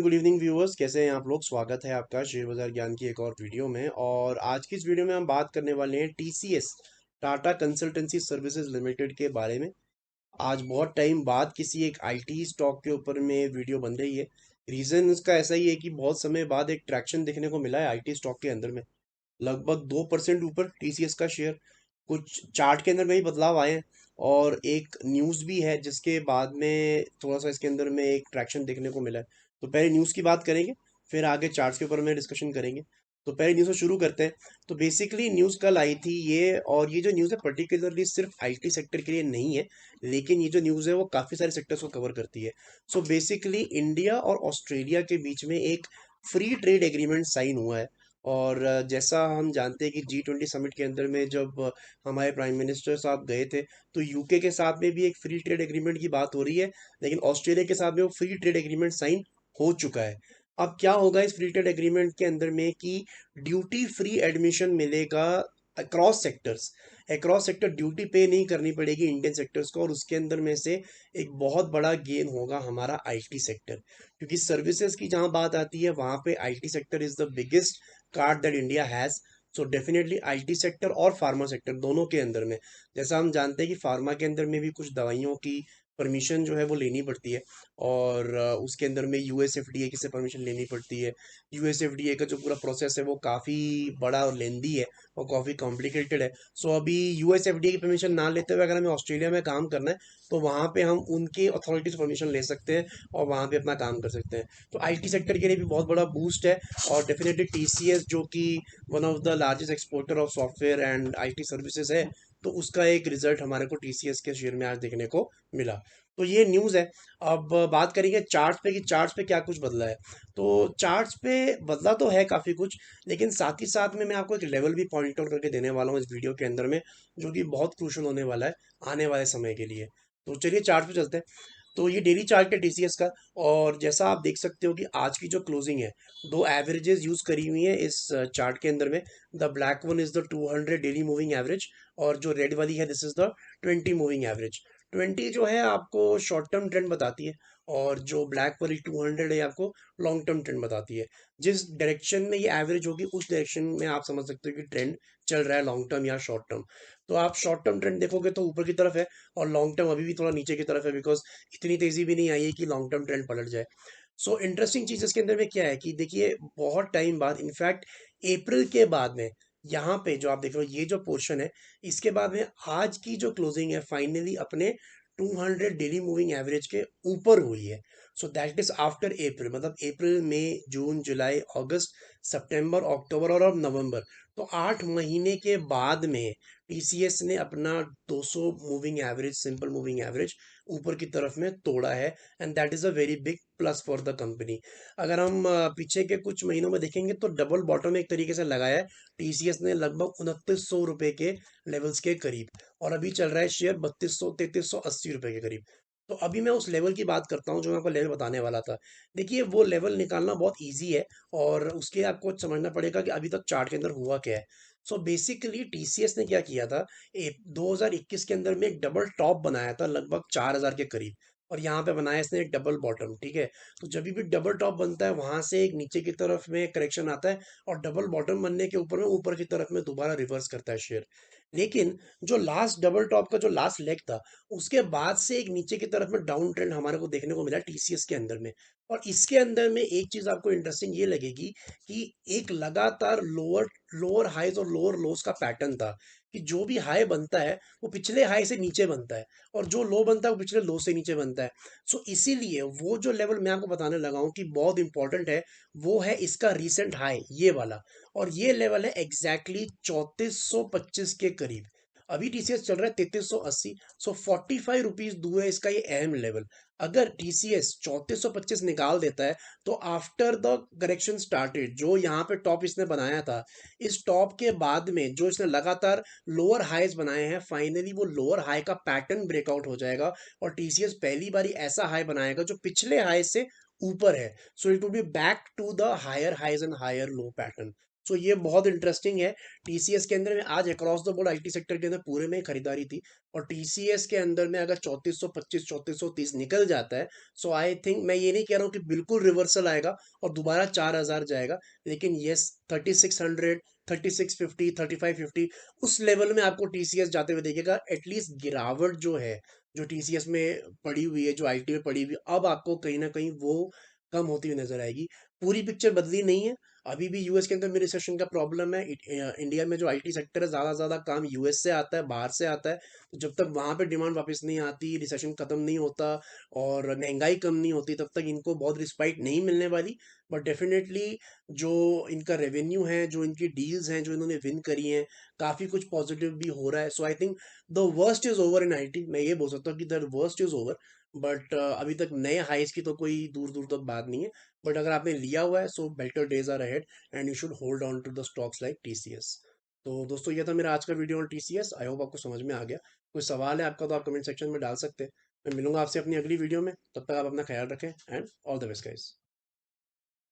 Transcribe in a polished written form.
Good evening viewers, कैसे हैं आप लोग। स्वागत है आपका शेयर बाजार ज्ञान की एक और वीडियो में। और आज की इस वीडियो में हम बात करने वाले हैं TCS, Tata consultancy services limited के बारे में। आज बहुत टाइम बाद किसी एक आईटी स्टॉक के ऊपर में वीडियो बन रही है। रीज़न इसका ऐसा ही है कि बहुत समय बाद एक ट्रैक्शन देखने को मिला है आईटी स्टॉक के अंदर में। लगभग 2% ऊपर टीसीएस का शेयर, कुछ चार्ट के अंदर में भी बदलाव आए हैं। और एक न्यूज़ भी है जिसके बाद में थोड़ा सा इसके अंदर में एक ट्रैक्शन देखने को मिला है। तो पहले न्यूज़ की बात करेंगे, फिर आगे चार्ट्स के ऊपर में डिस्कशन करेंगे। तो पहले न्यूज़ से शुरू करते हैं। तो बेसिकली न्यूज़ कल आई थी ये, और ये जो न्यूज़ है पर्टिकुलरली सिर्फ आईटी सेक्टर के लिए नहीं है, लेकिन ये जो न्यूज़ है वो काफ़ी सारे सेक्टर्स को कवर करती है। सो बेसिकली इंडिया और ऑस्ट्रेलिया के बीच में एक फ्री ट्रेड एग्रीमेंट साइन हुआ है। और जैसा हम जानते हैं कि G20 समिट के अंदर में जब हमारे प्राइम मिनिस्टर साहब गए थे, तो यूके के साथ में भी एक फ्री ट्रेड एग्रीमेंट की बात हो रही है, लेकिन ऑस्ट्रेलिया के साथ में वो फ्री ट्रेड एग्रीमेंट साइन हो चुका है। अब क्या होगा इस फ्री ट्रेड एग्रीमेंट के अंदर में कि ड्यूटी फ्री एडमिशन मिलेगा across sectors. Across sector duty पे नहीं करनी पड़ेगी इंडियन सेक्टर्स को, और उसके अंदर में से एक बहुत बड़ा गेन होगा हमारा आईटी सेक्टर, क्योंकि सर्विसेज की जहां बात आती है वहां पे IT sector is the biggest card that India has. So definitely IT sector और फार्मा सेक्टर दोनों के अंदर में, जैसा हम जानते हैं कि फार्मा के अंदर में भी कुछ दवाइयों की परमिशन जो है वो लेनी पड़ती है। और उसके अंदर में यूएसएफडीए की से परमिशन लेनी पड़ती है। यूएसएफडीए का जो पूरा प्रोसेस है वो काफ़ी बड़ा और लेंदी है और काफ़ी कॉम्प्लिकेटेड है। सो अभी यूएसएफडीए की परमिशन ना लेते हुए अगर हमें ऑस्ट्रेलिया में काम करना है, तो वहाँ पे हम उनके अथॉरिटी से परमिशन ले सकते हैं और वहाँ पे अपना काम कर सकते हैं। तो आईटी सेक्टर के लिए भी बहुत बड़ा बूस्ट है। और डेफिनेटली टीसीएस जो कि one of the largest exporter of software and IT services है, तो उसका एक रिजल्ट हमारे को टीसीएस के शेयर में आज देखने को मिला। तो ये न्यूज़ है। अब बात करेंगे चार्ट्स पे कि चार्ट्स पे क्या कुछ बदला है। तो चार्ट्स पे बदला तो है काफ़ी कुछ, लेकिन साथ ही साथ में मैं आपको एक लेवल भी पॉइंट आउट करके देने वाला हूँ इस वीडियो के अंदर में, जो कि बहुत क्रूशल होने वाला है आने वाले समय के लिए। तो चलिए चार्ट पे चलते हैं। तो ये डेली चार्ट है टीसीएस का। और जैसा आप देख सकते हो कि आज की जो क्लोजिंग है, दो एवरेजेस यूज करी हुई है इस चार्ट के अंदर में। The black one is the 200 daily moving average, और जो रेड वाली है this is the 20 moving average. 20 जो है आपको शॉर्ट टर्म ट्रेंड बताती है, और जो ब्लैक वाली 200 है आपको लॉन्ग टर्म ट्रेंड बताती है। जिस डायरेक्शन में ये एवरेज होगी उस डायरेक्शन में आप समझ सकते हो कि ट्रेंड चल रहा है लॉन्ग टर्म या शॉर्ट टर्म। तो आप शॉर्ट टर्म ट्रेंड देखोगे तो ऊपर की तरफ है, और लॉन्ग टर्म अभी भी थोड़ा नीचे की तरफ है, बिकॉज इतनी तेजी भी नहीं आई है कि लॉन्ग टर्म ट्रेंड पलट जाए। सो इंटरेस्टिंग चीज इसके अंदर में क्या है कि देखिए बहुत टाइम बाद, इनफैक्ट अप्रैल के बाद में, यहाँ पे जो आप देख रहे हो ये जो पोर्शन है, इसके बाद में आज की जो क्लोजिंग है फाइनली अपने 200 डेली मूविंग एवरेज के ऊपर हुई है। सो दैट इज आफ्टर अप्रैल, मतलब अप्रैल मई जून जुलाई अगस्त सितंबर अक्टूबर और अब नवंबर। तो 8 महीने के बाद में टीसीएस ने अपना 200 moving average, simple moving average ऊपर की तरफ में तोड़ा है। And that is a very big plus for the company. अगर हम पीछे के कुछ महीनों में देखेंगे तो डबल बॉटम एक तरीके से लगाया है टीसीएस ने, लगभग 2900 रुपए के लेवल्स के करीब। और अभी चल रहा है शेयर 3200 3380 रुपए के करीब। तो अभी मैं उस लेवल की बात करता हूँ जो मैं आपको लेवल बताने वाला था। देखिए वो लेवल निकालना बहुत ईजी है, और उसके आपको समझना पड़ेगा कि अभी तक चार्ट के अंदर हुआ क्या है। सो बेसिकली टीसीएस ने क्या किया था, 2021 के अंदर में एक डबल टॉप बनाया था लगभग 4000 के करीब, और यहाँ पे बनाया इसने एक डबल बॉटम, ठीक है। तो जब भी डबल टॉप बनता है वहां से एक नीचे की तरफ में करेक्शन आता है, और डबल बॉटम बनने के ऊपर में ऊपर की तरफ में दोबारा रिवर्स करता है शेयर। लेकिन जो लास्ट डबल टॉप का जो लास्ट लेग था, उसके बाद से एक नीचे की तरफ में डाउन ट्रेंड हमारे को देखने को मिला टीसीएस के अंदर में। और इसके अंदर में एक चीज आपको इंटरेस्टिंग ये लगेगी कि एक लगातार लोअर लोअर हाईज और लोअर लोस का पैटर्न था, कि जो भी हाई बनता है वो पिछले हाई से नीचे बनता है, और जो लो बनता है वो पिछले लो से नीचे बनता है। सो इसीलिए वो जो लेवल मैं आपको बताने लगा हूं कि बहुत इंपॉर्टेंट है, वो है इसका रीसेंट हाई ये वाला। और ये लेवल है एग्जैक्टली 3425 के करीब। अभी टीसीएस चल रहा है 3380। सो 45 रुपीज दूर है इसका ये अहम लेवल। अगर टीसीएस 3425 निकाल देता है, तो आफ्टर द करेक्शन स्टार्टेड, जो यहाँ पे टॉप इसने बनाया था, इस टॉप के बाद में जो इसने लगातार लोअर हाईज बनाए हैं, फाइनली वो लोअर हाई का पैटर्न ब्रेकआउट हो जाएगा, और टीसीएस पहली बारी ऐसा हाई बनाएगा जो पिछले हाई से ऊपर है। So it will be back to the higher highs and higher low pattern. So ये बहुत इंटरेस्टिंग है। टीसीएस के अंदर में आज across the board IT sector के अंदर पूरे में खरीदारी थी, और टीसीएस के अंदर में अगर 3425 3430 निकल जाता है, सो आई थिंक, मैं ये नहीं कह रहा हूँ कि बिल्कुल रिवर्सल आएगा और दोबारा 4000 जाएगा, लेकिन यस 3600 3650 3550 उस लेवल में आपको टीसीएस जाते हुए देखिएगा। एटलीस्ट गिरावट जो है, जो टीसीएस में पड़ी हुई है, जो आईटी में पड़ी हुई है, अब आपको कहीं ना कहीं वो कम होती हुई नजर आएगी। पूरी पिक्चर बदली नहीं है। अभी भी यूएस के अंदर में रिसेशन का प्रॉब्लम है। इंडिया में जो आईटी सेक्टर है, ज़्यादा ज़्यादा काम यूएस से आता है, बाहर से आता है। तो जब तक वहाँ पे डिमांड वापस नहीं आती, रिसेशन खत्म नहीं होता और महंगाई कम नहीं होती, तब तक इनको बहुत रिस्पाइट नहीं मिलने वाली। बट डेफिनेटली जो इनका रेवेन्यू है, जो इनकी डील्स हैं, जो इन्होंने विन करी हैं, काफ़ी कुछ पॉजिटिव भी हो रहा है। So I think the worst is over in IT. मैं ये बोल सकता हूँ कि the worst is over. But अभी तक नए हाइस की तो कोई दूर दूर तक बात नहीं है। बट अगर आपने लिया हुआ है, so better days are ahead and you should hold on to the stocks like TCS. तो दोस्तों, ये था मेरा आज का video on TCS. I hope आपको समझ में आ गया। कोई सवाल है आपका तो आप कमेंट सेक्शन में डाल सकते हैं। मैं मिलूंगा आपसे अपनी अगली वीडियो में। तब तक आप अपना ख्याल रखें and all the best guys.